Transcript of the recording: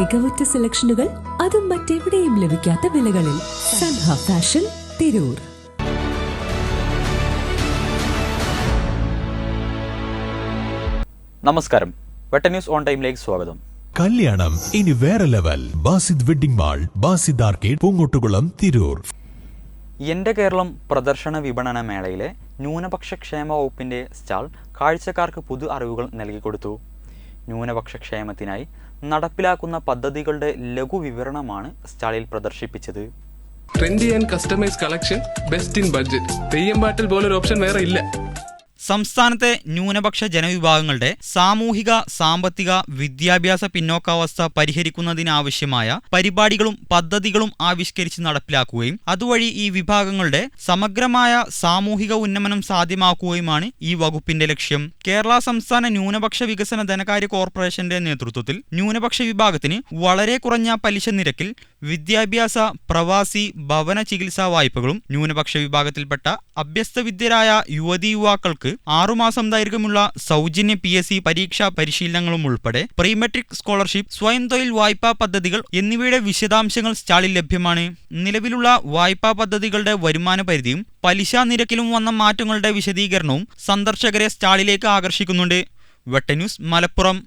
മികവുറ്റ സെലക്ഷനുകൾ, അതും മറ്റെവിടെയും ലഭിക്കാത്ത വിലകളിൽ. സൻഹ ഫാഷൻ, തിരൂർ. നമസ്കാരം, വെട്ട ന്യൂസ് ഓൺ ടൈമിലേക്ക് സ്വാഗതം. കല്യാണം ഇനി വേറെ level. Basid wedding mall, Basid arcade, Poongottukulam, Tirur. എൻ്റെ കേരളം പ്രദർശന വിപണന മേളയിലെ ന്യൂനപക്ഷ ക്ഷേമ വകുപ്പിൻ്റെ സ്റ്റാൾ കാഴ്ചക്കാർക്ക് പുതു അറിവുകൾ നൽകിക്കൊടുത്തു. ന്യൂനപക്ഷ ക്ഷേമത്തിനായി നടപ്പിലാക്കുന്ന പദ്ധതികളുടെ ലഘുവിവരണമാണ് സ്റ്റാളിൽ പ്രദർശിപ്പിച്ചത്. Trendy and customise collection, best in budget. തെയ്യമ്പാട്ടിൽ പോലൊരു ഓപ്ഷൻ വേറെ ഇല്ല. സംസ്ഥാനത്തെ ന്യൂനപക്ഷ ജനവിഭാഗങ്ങളുടെ സാമൂഹിക, സാമ്പത്തിക, വിദ്യാഭ്യാസ പിന്നോക്കാവസ്ഥ പരിഹരിക്കുന്നതിനാവശ്യമായ പരിപാടികളും പദ്ധതികളും ആവിഷ്കരിച്ച് നടപ്പിലാക്കുകയും അതുവഴി ഈ വിഭാഗങ്ങളുടെ സമഗ്രമായ സാമൂഹിക ഉന്നമനം സാധ്യമാക്കുകയുമാണ് ഈ വകുപ്പിന്റെ ലക്ഷ്യം. കേരള സംസ്ഥാന ന്യൂനപക്ഷ വികസന ധനകാര്യ കോർപ്പറേഷന്റെ നേതൃത്വത്തിൽ ന്യൂനപക്ഷ വിഭാഗത്തിന് വളരെ കുറഞ്ഞ പലിശ നിരക്കിൽ വിദ്യാഭ്യാസ, പ്രവാസി, ഭവന ചികിത്സാ വായ്പകളും ന്യൂനപക്ഷ വിഭാഗത്തിൽപ്പെട്ട അഭ്യസ്തവിദ്യരായ യുവതീ യുവാക്കൾക്ക് 6 മാസം ദൈർഘ്യമുള്ള സൗജന്യ PSC പരീക്ഷാ പരിശീലനങ്ങളും ഉൾപ്പെടെ പ്രീമെട്രിക് സ്കോളർഷിപ്പ്, സ്വയം തൊഴിൽ വായ്പാ പദ്ധതികൾ എന്നിവയുടെ വിശദാംശങ്ങൾ സ്റ്റാളിൽ ലഭ്യമാണ്. നിലവിലുള്ള വായ്പാ പദ്ധതികളുടെ വരുമാന പരിധിയും പലിശ നിരക്കിലും വന്ന മാറ്റങ്ങളുടെ വിശദീകരണവും സന്ദർശകരെ സ്റ്റാളിലേക്ക് ആകർഷിക്കുന്നുണ്ട്. വെട്ട ന്യൂസ്, മലപ്പുറം.